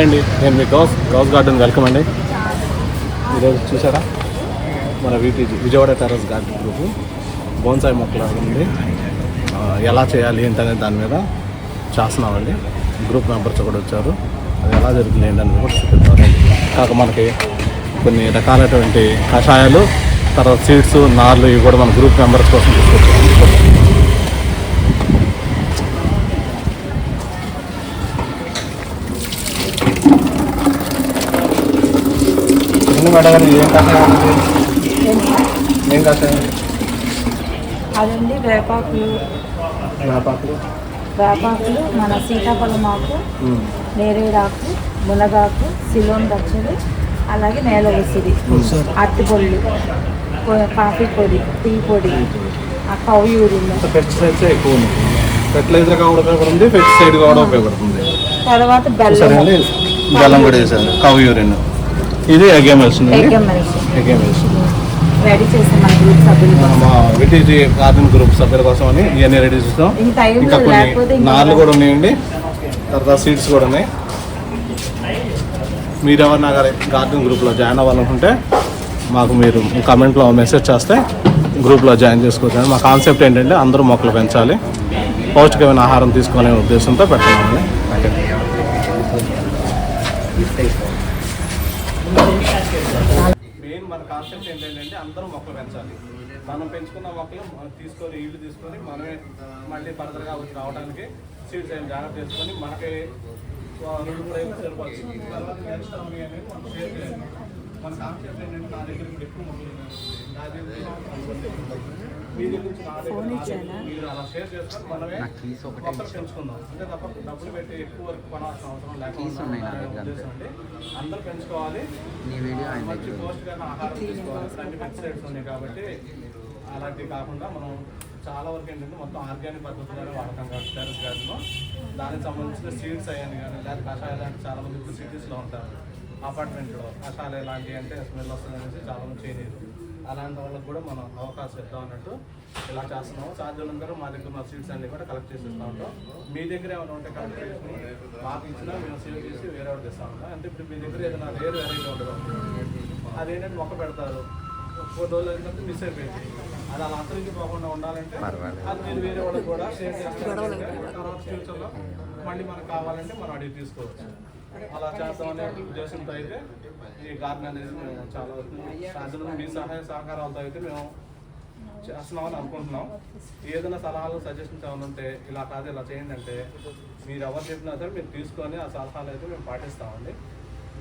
అండి, నేను మీ Ghouse garden welcome అండి. ఈరోజు చూసారా మన Vijayawada terrace garden group bonsai మొక్కలు ఉంది, ఎలా చేయాలి ఏంటనే దాని మీద చేస్తున్నామండి. గ్రూప్ మెంబర్స్ కూడా వచ్చారు, అది ఎలా జరుగుతుంది ఏంటనేది కూడా చూపిస్తారు. కాక మనకి కొన్ని రకాలైనటువంటి కషాయాలు, తర్వాత సీడ్స్, నార్లు ఇవి కూడా మన గ్రూప్ మెంబర్స్ కోసం తీసుకొచ్చాము. ఏం కషాయం అదండి వేపాకులు, మన సీతాఫలం ఆకు, నేరేడాకు, మునగాకు, సిలోన్ దచ్చలు, అలాగే నేల ఉసిరి, అరటిపొళ్ళు, కాఫీ పొడి, టీ పొడి, కౌ యూరిన్. పెస్టిసైడ్స్ ఎక్కువ ఉంది, ఫెర్టిలైజర్ కూడా ఉపయోగపడుతుంది, పెస్టిసైడ్ కూడా ఉపయోగపడుతుంది. తర్వాత బెల్లం కూడా వేసారు, కౌ యూరిన్. ఇది ఎగేమెల్స్ రెడీ చేస్తాం మన గ్రూప్ సభ్యులు, మా విటీజీ గార్డెన్ గ్రూప్ సభ్యుల కోసం అని ఇవన్నీ రెడీ చేస్తాం. ఇంకా కొన్ని నార్లు కూడా ఉన్నాయండి, తర్వాత సీడ్స్ కూడా ఉన్నాయి. మీరు ఎవరన్నా గార్డెన్ గ్రూప్లో జాయిన్ అవ్వాలనుకుంటే మాకు మీరు కామెంట్లో మెసేజ్ చేస్తే గ్రూప్లో జాయిన్ చేసుకోవచ్చు. మా కాన్సెప్ట్ ఏంటంటే అందరూ మొక్కలు పెంచాలి, పౌష్టికమైన ఆహారం తీసుకోవాలనే ఉద్దేశంతో పెట్టాలి. మెయిన్ మన కాన్సెప్ట్ ఏంటంటే అందరూ మొక్కలు పెంచాలి. మనం పెంచుకున్న మొక్కలు తీసుకొని ఇల్లు తీసుకొని మనమే మళ్ళీ ఫర్దర్గా రావడానికి సీడ్స్ ఏం జాగ్రత్త చేసుకొని మనకి 2-3 ఏళ్ళు సరిపోతుంది. తర్వాత నెక్స్ట్ అనేది మనం షేర్ చేయాలి. మన కాన్సెప్ట్ ఏంటంటే నా దగ్గర ఎక్కువ మొక్కలు మీ దగ్గర నుంచి నా దగ్గర మీరు అలా షేర్ చేసుకొని మనమే మొక్కలు పెంచుకుందాం. అంటే తప్ప డబ్బులు పెట్టి ఎక్కువ వరకు కొనాల్సిన అవసరం లేకుండా ఉద్దేశం అండి. అందరూ పెంచుకోవాలి, మంచి పోస్ట్గా ఆహారం తీసుకోవాలి. అన్ని పెస్టిసైడ్స్ ఉన్నాయి కాబట్టి అలాంటివి కాకుండా మనం చాలా వరకు ఏంటంటే మొత్తం ఆర్గానిక్ పద్ధతిలోనే వాడతాం కాబట్టి టెర్రస్ గార్డెన్లో దానికి సంబంధించిన సీడ్స్ అయ్యాను కానీ లేదా కషాయాలు అంటే చాలా మంది ఇప్పుడు సిటీస్లో ఉంటారు, అపార్ట్మెంట్లో కషాయాలు ఎలాంటివి అంటే స్మెల్ వస్తుంది అనేసి చాలా మంది చేయలేదు. అలాంటి వాళ్ళకి కూడా మనం అవకాశం ఇద్దాం అన్నట్టు ఇలా చేస్తున్నాము. సాధ్యమైనంత మా దగ్గర మా సీడ్స్ అన్ని కూడా కలెక్ట్ చేసి ఇస్తూ ఉంటాం. మీ దగ్గర ఏమైనా ఉంటే కలెక్ట్ చేసి మాకు ఇచ్చినా మేము సేవ్ చేసి వేరే వాడికి ఇస్తూ ఉంటాం. అంటే ఇప్పుడు మీ దగ్గర ఏదైనా రేర్ వెరైటీ ఉండదు, అదేంటంటే మొక్క పెడతారు, 4 రోజులు అయినప్పుడు మిస్ అయిపోయింది, అది అలా అంతరికి పోకుండా ఉండాలంటే అది మీరు వేరే వాళ్ళకి కూడా షేర్ చేస్తారు. తర్వాత ఫ్యూచర్లో మళ్ళీ మనకు కావాలంటే మనం అడిగి తీసుకోవచ్చు. అలా చేద్దామనే ఉద్దేశంతో అయితే ఈ గార్డెన్ అనేది మేము చాలా సాధ్యమైన మీ సహాయ సహకారాలతో అయితే మేము చేస్తున్నామని అనుకుంటున్నాం. ఏదైనా సలహాలు సజెషన్స్ ఏమైనా ఉంటే ఇలా కాదు ఇలా చేయండి అంటే మీరు ఎవరు చెప్పినా సరే మీరు తీసుకొని ఆ సలహాలు అయితే మేము పాటిస్తామండి.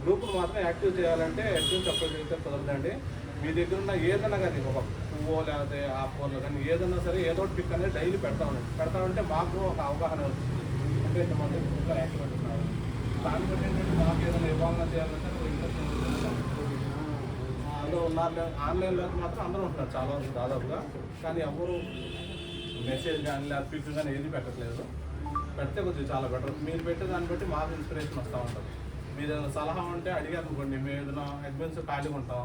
గ్రూపులు మాత్రం యాక్టివ్ చేయాలంటే యాక్టివ్ చెప్పగలిగితే కుదరదండి. మీ దగ్గర ఉన్న ఏదైనా కానీ ఒక పువ్వు లేకపోతే ఆ పువ్వులు కానీ ఏదైనా సరే ఏదో ఒకటి పిక్ అనేది డైలీ పెడతామంటే మాకు ఒక అవగాహన అవుతుంది. అంటే ఇంతమంది గ్రూప్లో యాక్టివ్ ఉంటున్నారు, దాన్ని బట్టి ఏంటంటే మాకు ఏదైనా ఇవ్వాలన్నా చేయాలంటే అందులో ఉన్నారు. ఆన్లైన్లో మాత్రం అందరూ ఉంటున్నారు చాలా వరకు దాదాపుగా, కానీ ఎవరు మెసేజ్ కానీ లేదా పిక్ కానీ ఏది పెట్టట్లేదు. పెడితే కొద్దిగా చాలా బెటర్. మీరు పెట్టే దాన్ని బట్టి మాకు ఇన్స్పిరేషన్ వస్తూ ఉంటుంది. మీరు ఏదైనా సలహా ఉంటే అడిగారు అనుకోండి, మేము ఏదైనా అడ్వాన్స్ ఖాళీగా ఉంటాం,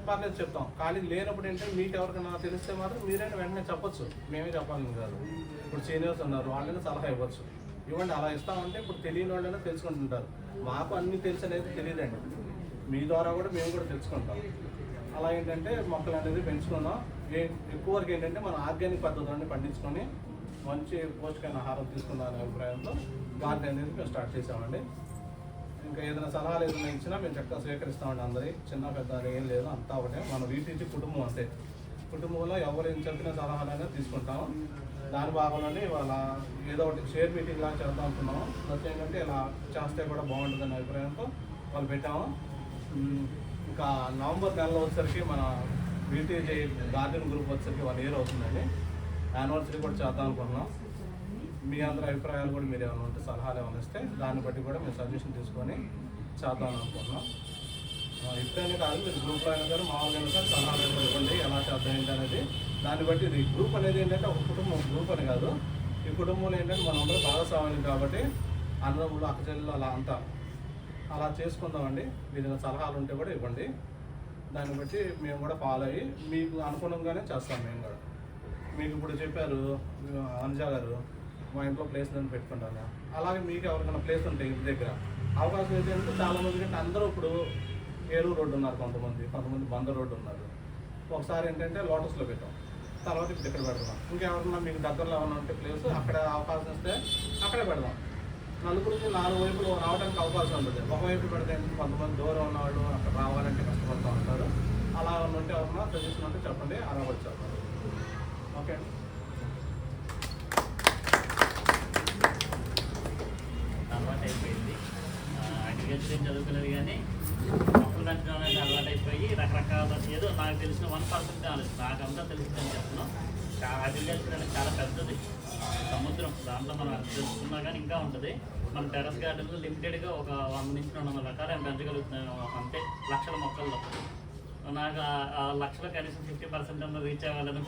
పర్లేదు చెప్తాం. ఖాళీ లేనప్పుడు ఏంటంటే మీకు ఎవరికైనా తెలిస్తే మాత్రం మీరైనా వెంటనే చెప్పొచ్చు, మేమే చెప్పాలని కాదు. ఇప్పుడు సీనియర్స్ ఉన్నారు, వాళ్ళైనా సలహా ఇవ్వచ్చు, ఇవ్వండి అలా ఇస్తామంటే ఇప్పుడు తెలియని వాళ్ళైనా తెలుసుకుంటుంటారు. మాకు అన్నీ తెలిసి అనేది తెలియదండి, మీ ద్వారా కూడా మేము కూడా తెలుసుకుంటాం. అలా ఏంటంటే మొక్కలు అనేది పెంచుకుందాం. ఎక్కువ వరకు ఏంటంటే మనం ఆర్గానిక్ పద్ధతులన్నీ పండించుకొని మంచి పోషకమైన ఆహారం తీసుకుందామనే అభిప్రాయంతో గార్డెన్ అనేది మేము స్టార్ట్ చేసామండి. ఇంకా ఏదైనా సలహాలు ఏదైనా ఇచ్చినా మేము చక్కగా స్వీకరిస్తామండి. అందరి చిన్న పెద్ద ఏం లేదు, అంతా ఒకటే. మన వీటించి కుటుంబం అంతే, కుటుంబంలో ఎవరు ఏం చెప్పిన సలహాలైనా తీసుకుంటాం. దాని భాగంలోనే ఇవాళ ఏదో ఒకటి షేర్ మీటింగ్ లాగా చేద్దాం అనుకున్నాము. ప్లస్ ఏంటంటే ఇలా చేస్తే కూడా బాగుంటుందనే అభిప్రాయంతో వాళ్ళు పెట్టాము. ఇంకా నవంబర్ నెలలో వచ్చేసరికి మన వీటీజీ గార్డెన్ గ్రూప్ వచ్చేసరికి 1 year అవుతుందండి. యానివర్సరీ కూడా చేద్దాం అనుకుంటున్నాం. మీ అందరి అభిప్రాయాలు కూడా మీరు ఏమైనా ఉంటే సలహాలు ఏమైనా ఇస్తే దాన్ని బట్టి కూడా మేము సజెషన్ తీసుకొని చేద్దాం అనుకుంటున్నాం. ఇప్పుడైనా కాదు, మీరు గ్రూప్లో అయినా సరే మామూలుగా అయినా సరే సలహాలు ఇవ్వండి, ఎలా చేద్దాం ఏంటి అనేది. దాన్ని బట్టి ఇది గ్రూప్ అనేది ఏంటంటే ఒక కుటుంబం, గ్రూప్ అని కాదు. ఈ కుటుంబంలో ఏంటంటే మనందరూ భాగస్వామ్యం కాబట్టి అన్నదమ్ములు అక్కచెల్లెలు అలా అంతా అలా చేసుకుందామండి. మీరు సలహాలు ఉంటే కూడా ఇవ్వండి, దాన్ని బట్టి మేము కూడా ఫాలో అయ్యి మీకు అనుగుణంగానే చేస్తాం. మేము కూడా మీకు ఇప్పుడు చెప్పారు అనుజ గారు, మా ఇంట్లో ప్లేస్ నేను పెట్టుకుంటాను, అలాగే మీకు ఎవరికైనా ప్లేస్ ఉంటే ఇంటి దగ్గర అవకాశం ఏంటంటే చాలా మంది కంటే అందరూ ఇప్పుడు ఏలూరు రోడ్డు ఉన్నారు, కొంతమంది బందర్ రోడ్డు ఉన్నారు. ఒకసారి ఏంటంటే లోటస్లో పెట్టాం, తర్వాత ఇప్పుడు ఇక్కడ పెడదాం. ఇంకెవరన్నా మీకు దగ్గరలో ఏమన్నా ఉంటే ప్లేస్ అక్కడ అవకాశం ఇస్తే అక్కడే పెడదాం. నలుగురికి 4 వైపులు రావడానికి అవకాశం ఉంటుంది. ఒకవైపు పెడితే కొంతమంది దూరం ఉన్నవాళ్ళు అక్కడ రావాలంటే కష్టపడుతూ ఉంటారు. అలా ఉంటే ఎవరన్నా సజెషన్ ఉంటే చెప్పండి, అలా వచ్చారు. ఓకే అండి. అలవాటు అయిపోయింది. అగ్రికల్చర్ చదువుకునేది కానీ మొక్కలు పెంచడం అనేది అలవాటు అయిపోయి రకరకాల ఏదో నాకు తెలిసిన 1% నాలెడ్జ్ నాకంతా తెలిసిందని చెప్తున్నాం. అగ్రికల్చర్ అనేది చాలా పెద్దది సముద్రం, దాంట్లో మనం ఎంత తెలుసుకున్నా కానీ ఇంకా ఉంటుంది. మన టెర్రస్ గార్డెన్లో లిమిటెడ్గా ఒక 100 నుంచి 200 రకాలు ఏం పెంచగలుగుతున్నాం, అంటే లక్షల మొక్కల్లో. నాకు ఆ లక్షలో కనీసం 50% అన్న రీచ్ అవ్వాలని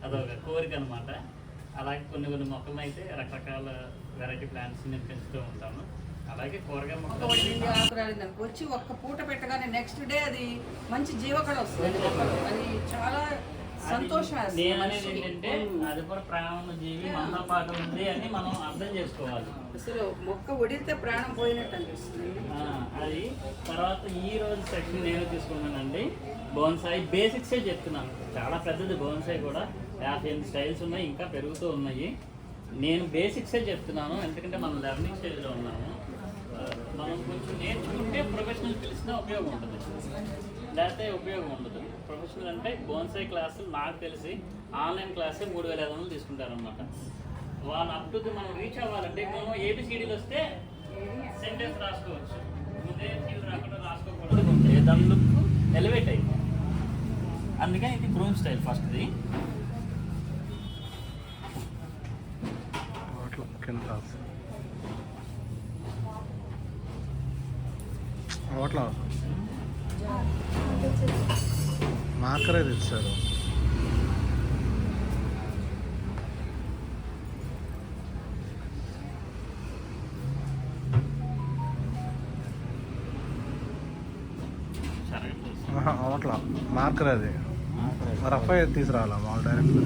అదొక కోరిక అనమాట. అలాగే కొన్ని మొక్కలను అయితే రకరకాల వెరైటీ ప్లాంట్స్ నేను పెంచుతూ ఉంటాను. అలాగే కూరగాయ మొక్కలు వచ్చి ఒక్క పూట పెట్టగానే నెక్స్ట్ డే అది మంచి జీవకళ వస్తుంది. అది చాలా సంతోషం. నేను అనేది ఏంటంటే అది కూడా ప్రాణం జీవి మనతో పాటు ఉంది అని మనం అర్థం చేసుకోవాలి. అసలు మొక్క ఒడితే ప్రాణం పోయినట్టు అనిపిస్తుంది. అది తర్వాత ఈ రోజు సెక్షన్ నేను తీసుకున్నానండి. బోన్సాయి బేసిక్సే చెప్తున్నాను. చాలా పెద్దది బోన్సాయి కూడా, 58 స్టైల్స్ ఉన్నాయి, ఇంకా పెరుగుతూ ఉన్నాయి. నేను బేసిక్సే చెప్తున్నాను ఎందుకంటే మనం లెర్నింగ్ స్టేజ్లో ఉన్నాము. మనం కొంచెం నేర్చుకుంటే ప్రొఫెషనల్ పిలిచినా ఉపయోగం ఉంటుంది, లేకపోతే ఉపయోగం ఉండదు. ప్రొఫెషనల్ అంటే బోన్సాయి క్లాసులు నాకు తెలిసి ఆన్లైన్ క్లాసే 3,500 తీసుకుంటారనమాట. వాళ్ళు అప్ టు మనం రీచ్ అవ్వాలంటే మనం ఏబిసిడీలు వస్తే సెంటెన్స్ రాసుకోవచ్చు, ముందే సీలు రాకుండా రాసుకోకూడదు. దాని లుక్ ఎలివేట్ అయింది. అందుకని ఇది బ్రూమ్ స్టైల్ ఫస్ట్ది. అట్లా మార్కరే తెచ్చారు. అట్లా మార్కర్ అది రఫ్ అయ్యేది తీసుకురావాలా మామూలు డైరెక్ట్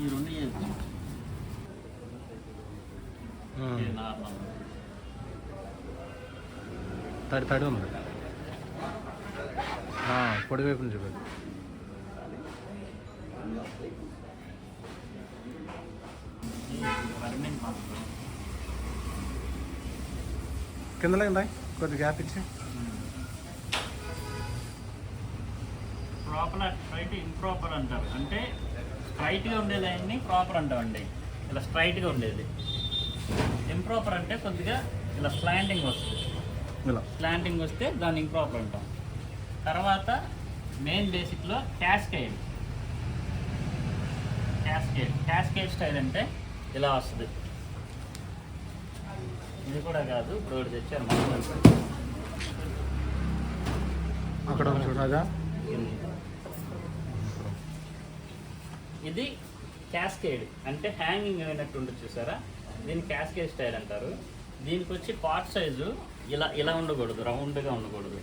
ఈ రెండు తడి ఉంది, పొడి వైపు నుంచి చూపండి. కింద లేదా కొద్ది గ్యాప్ ఇచ్చి ప్రాపర్ స్ట్రైట్ ఇంప్రాపర్ అంటారు. అంటే స్ట్రైట్గా ఉండే లైన్ని ప్రాపర్ అంటామండి, ఇలా స్ట్రైట్గా ఉండేది. ఇంప్రాపర్ అంటే కొద్దిగా ఇలా స్లాంటింగ్ వస్తుంది, స్లాంటింగ్ వస్తే దాన్ని ఇంప్రాపర్ అంటాం. తర్వాత మెయిన్ బేసిక్లో క్యాస్కేడ్ స్టైల్ అంటే ఇలా వస్తుంది. ఇది కూడా కాదు, ఇప్పుడు ఒకటి తెచ్చారు అక్కడ చూడగా. ఇది క్యాస్కేడ్ అంటే హ్యాంగింగ్ అయినట్టు ఉంటుంది చూసారా, దీన్ని క్యాస్కేడ్ స్టైల్ అంటారు. దీనికి వచ్చి పార్ట్ సైజు ఇలా ఉండకూడదు, రౌండ్గా ఉండకూడదు.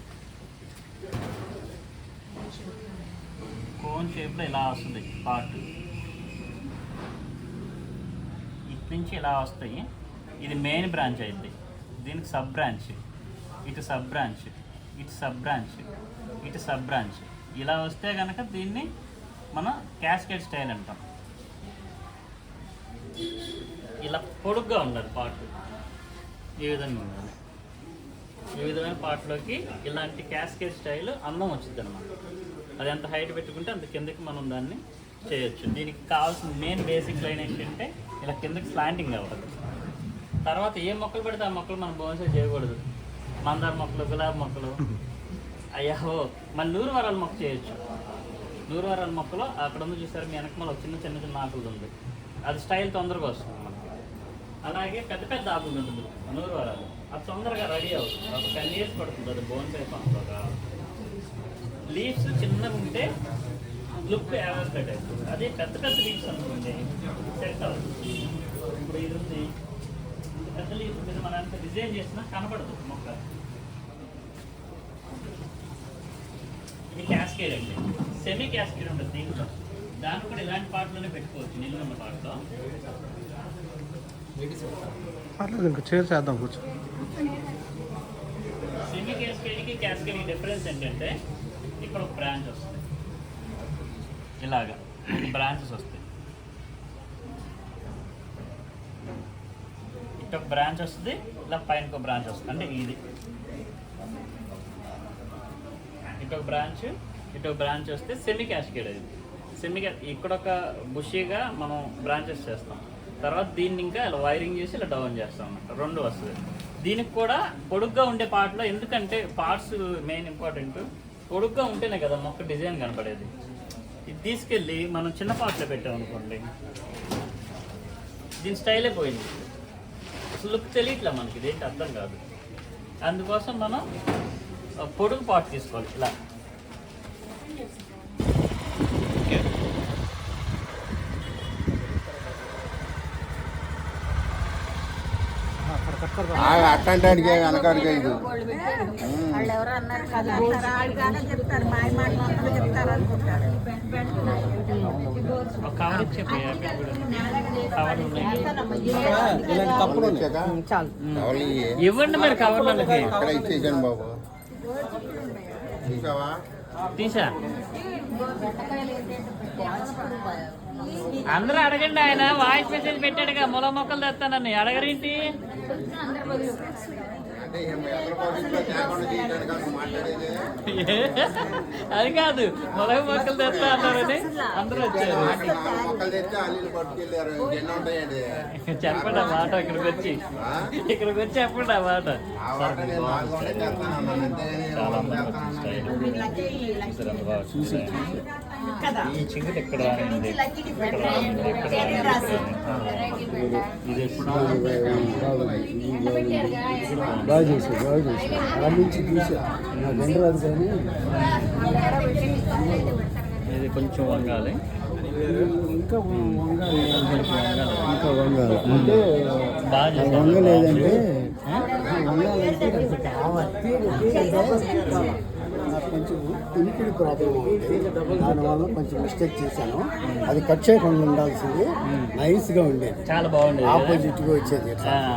కోన్ షేప్లో ఇలా వస్తుంది పార్ట్, ఇటు నుంచి ఇలా వస్తాయి. ఇది మెయిన్ బ్రాంచ్ అయింది, దీనికి సబ్ బ్రాంచ్, ఇటు సబ్ బ్రాంచ్, ఇటు సబ్ బ్రాంచ్, ఇటు సబ్ బ్రాంచ్. ఇలా వస్తే కనుక దీన్ని మనం క్యాస్కేడ్ స్టైల్ అంటాం. ఇలా పొడుగ్గా ఉండాలి పార్ట్, ఈ విధంగా ఉండాలి. ఈ విధమైన పార్ట్లోకి ఇలాంటి క్యాస్కేడ్ స్టైల్ అందం వచ్చింది అనమాట. అది ఎంత హైట్ పెట్టుకుంటే అంత కిందకి మనం దాన్ని చేయొచ్చు. దీనికి కావాల్సిన మెయిన్ బేసిక్ లైన్ ఏంటంటే ఇలా కిందకి స్లాంటింగ్ అవ్వదు. తర్వాత ఏ మొక్కలు పెడితే ఆ మొక్కలు మనం బోన్సాయి చేయకూడదు. మందార మొక్కలు, గులాబీ మొక్కలు, అయ్యాహో మన నూరువరాల మొక్క చేయొచ్చు. నూరువరాల మొక్కలో అక్కడ ఉంది చూసారు మీ వెనక మన చిన్న చిన్న ఆకులు ఉంది, అది స్టైల్ తొందరగా వస్తుంది మనకి. అలాగే పెద్ద పెద్ద ఆకులు ఉంటుంది నూరువరాలు, అది తొందరగా రెడీ అవుతుంది. ఒక 10 years పడుతుంది అది బోన్సాయి పంపగా. లీవ్స్ చిన్నగా ఉంటే లుక్ యావరేజ్ అవుతుంది. అదే పెద్ద పెద్ద లీవ్స్ అనుకోండి సెట్ అవుతుంది. ఇప్పుడు ఇది ఉంది, పెద్ద లీవ్స్ మీద మనం ఎంత డిజైన్ చేసినా కనపడదు మొక్క. ఇది క్యాస్కేడ్ అండి, సెమీ క్యాస్కేడ్ ఉంటుంది దీంట్లో. దాన్ని కూడా ఇలాంటి పాటలోనే పెట్టుకోవచ్చు, నిల్లున్న పాటలో. పర్లేదు, ఇంకా చేద్దాం కూర్చో. సెమీ క్యాస్కేడ్కి క్యాస్కేడ్కి డిఫరెన్స్ ఏంటంటే ఇక్కడ ఒక బ్రాంచ్ వస్తుంది, ఇలాగా బ్రాంచెస్ వస్తాయి. ఇటు ఒక బ్రాంచ్ వస్తుంది, ఇలా పైన ఒక బ్రాంచ్ వస్తుంది. అంటే ఇది ఇటు ఒక బ్రాంచ్ వస్తే సెమీ క్యాస్కేడ్. అది ఇక్కడ ఒక బుషీగా మనం బ్రాంచెస్ చేస్తాం. తర్వాత దీన్ని ఇంకా ఇలా వైరింగ్ చేసి ఇలా డౌన్ చేస్తాం అన్నమాట. రెండు వస్తుంది. దీనికి కూడా పొడుగ్గా ఉండే పార్ట్లో, ఎందుకంటే పార్ట్స్ మెయిన్ ఇంపార్టెంట్. పొడుగ్గా ఉంటేనే కదా మొక్క డిజైన్ కనపడేది. ఇది తీసుకెళ్ళి మనం చిన్న పార్ట్లో పెట్టామనుకోండి, దీని స్టైలే పోయింది, అసలు లుక్ తెలియట్లే మనకి, ఇదేంటి అర్థం కాదు. అందుకోసం మనం పొడుగు పార్ట్ తీసుకోవాలి ఇలా. అట్లాంటి వెనకాడికి ఇది వాళ్ళు ఎవరో అన్నారు కదా, చెప్తారు మా మాట చెప్తారు అనుకుంటారు. కవర్ ఇచ్చే కవర్ ఇలాంటి కప్పులు వచ్చాక ఇవ్వండి మరి కవర్లకి. అక్కడ ఇచ్చేసాను బాబు, చూసావా? తీసా అందరూ అడగండి, ఆయన వాయిస్ మెసేజ్ పెట్టాడుగా ముల మొక్కలు తెస్తానని, అడగరేంటి? అది కాదు, ములగ మొక్కలు తెస్తా అన్నారని అందరూ వచ్చారు. చెప్పండి ఆ మాట, ఇక్కడికి వచ్చి చెప్పండి ఆ మాట. ఈ చిగురు ఎక్కడ రానింది, ఇది బాగా చేశారు వాళ్ళ నుంచి చూసా నాకు ఎండరాదు కానీ ఇది కొంచెం వంగాలి, ఇంకా వంగాలి అంటే వంగలేదంటే వంగాలంటే కొంచెం ఇనికిడి ప్రాబ్లం ఉంది, దానివల్ల కొంచెం మిస్టేక్ చేశాను. అది కట్ చేయకుండా ఉండాల్సింది, నైస్గా ఉండేది, చాలా బాగుండేది, ఆపోజిట్గా వచ్చేది.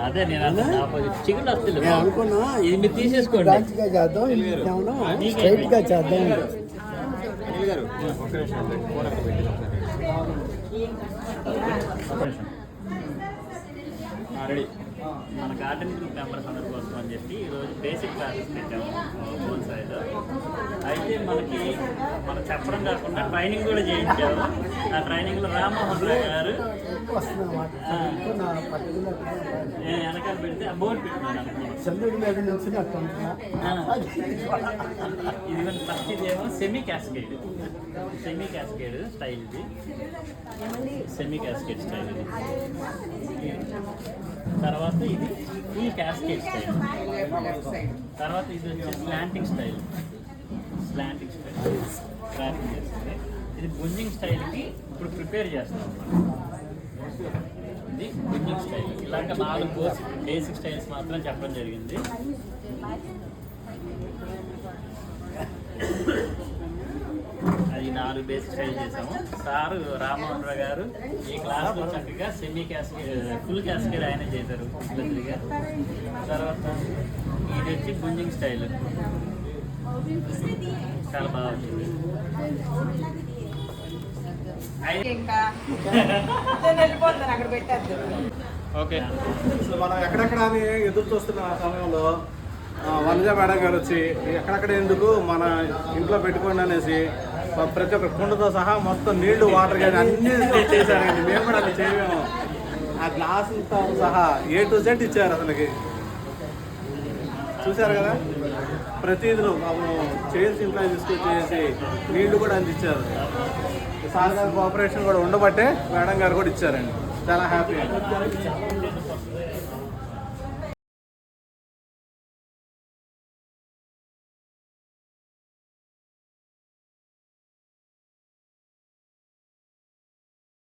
అదే నేను ఆపోజిట్ చిగురు వస్తుంది. నేను అనుకున్నా ఇది మీరు తీసేసుకోండి, బ్రాంచ్గా చేద్దాం, ఏమన్నా స్ట్రైట్గా చేద్దాం. మన గార్డెన్ గ్రూప్ మెంబర్స్ అందరి కోసం అని చెప్పి ఈరోజు బేసిక్ క్లాసెస్ పెట్టాము బోన్సాయిలో. అయితే మనం చెప్పడం కాకుండా ట్రైనింగ్ కూడా చేయించాము. ఆ ట్రైనింగ్లో రామ్మోహన్ రావు గారు వెనకాల పెడితే ఆ బోర్డు పెట్టినాను చంద్రుడి మీద నుంచి ఇది ఫస్ట్ ఇదేమో సెమీ క్యాస్కేడ్ స్టైల్, ఇది సెమీ క్యాస్కేడ్ స్టైల్. ఇది తర్వాత ఇది ఫుల్ క్యాస్కేడ్ స్టైల్. తర్వాత ఇది వచ్చి స్లాంటింగ్ స్టైల్ చేస్తుంది. ఇది గుంజింగ్ స్టైల్కి ఇప్పుడు ప్రిపేర్ చేస్తున్నాం అన్నమాట. ఇది గుంజింగ్ స్టైల్. ఇలాగ 4 బేసిక్ స్టైల్స్ మాత్రం చెప్పడం జరిగింది. అది 4 బేసిక్ స్టైల్ చేసాము. సారు రామ్మోహన్ రావు గారు ఈ క్లాస్లో చక్కగా సెమీ క్యాస్కేడ్, ఫుల్ క్యాస్కేడ్ ఆయన చేశారు పెద్దగా. తర్వాత ఇది వచ్చి గుంజింగ్ స్టైల్, చాలా బాగా వచ్చింది. ఓకే, అసలు మనం ఎక్కడెక్కడ అని ఎదురు చూస్తున్న సమయంలో వనజ మేడం గారు వచ్చి ఎక్కడెక్కడ ఎందుకు మన ఇంట్లో పెట్టుకోండి అనేసి ప్రతి ఒక్క కుండతో సహా మొత్తం నీళ్లు, వాటర్ కానీ అన్నీ చేశారండి. మేము కూడా అది చేయలేము. ఆ గ్లాసులతో సహా A to Z ఇచ్చారు. అసలుకి చూశారు కదా, ప్రతిదీ చేసి ఇంట్లో తీసుకొచ్చేసి నీళ్లు కూడా అందించారు. సార్ గారి కోఆపరేషన్ కూడా ఉండబట్టే మేడం గారు కూడా ఇచ్చారండి. చాలా హ్యాపీ.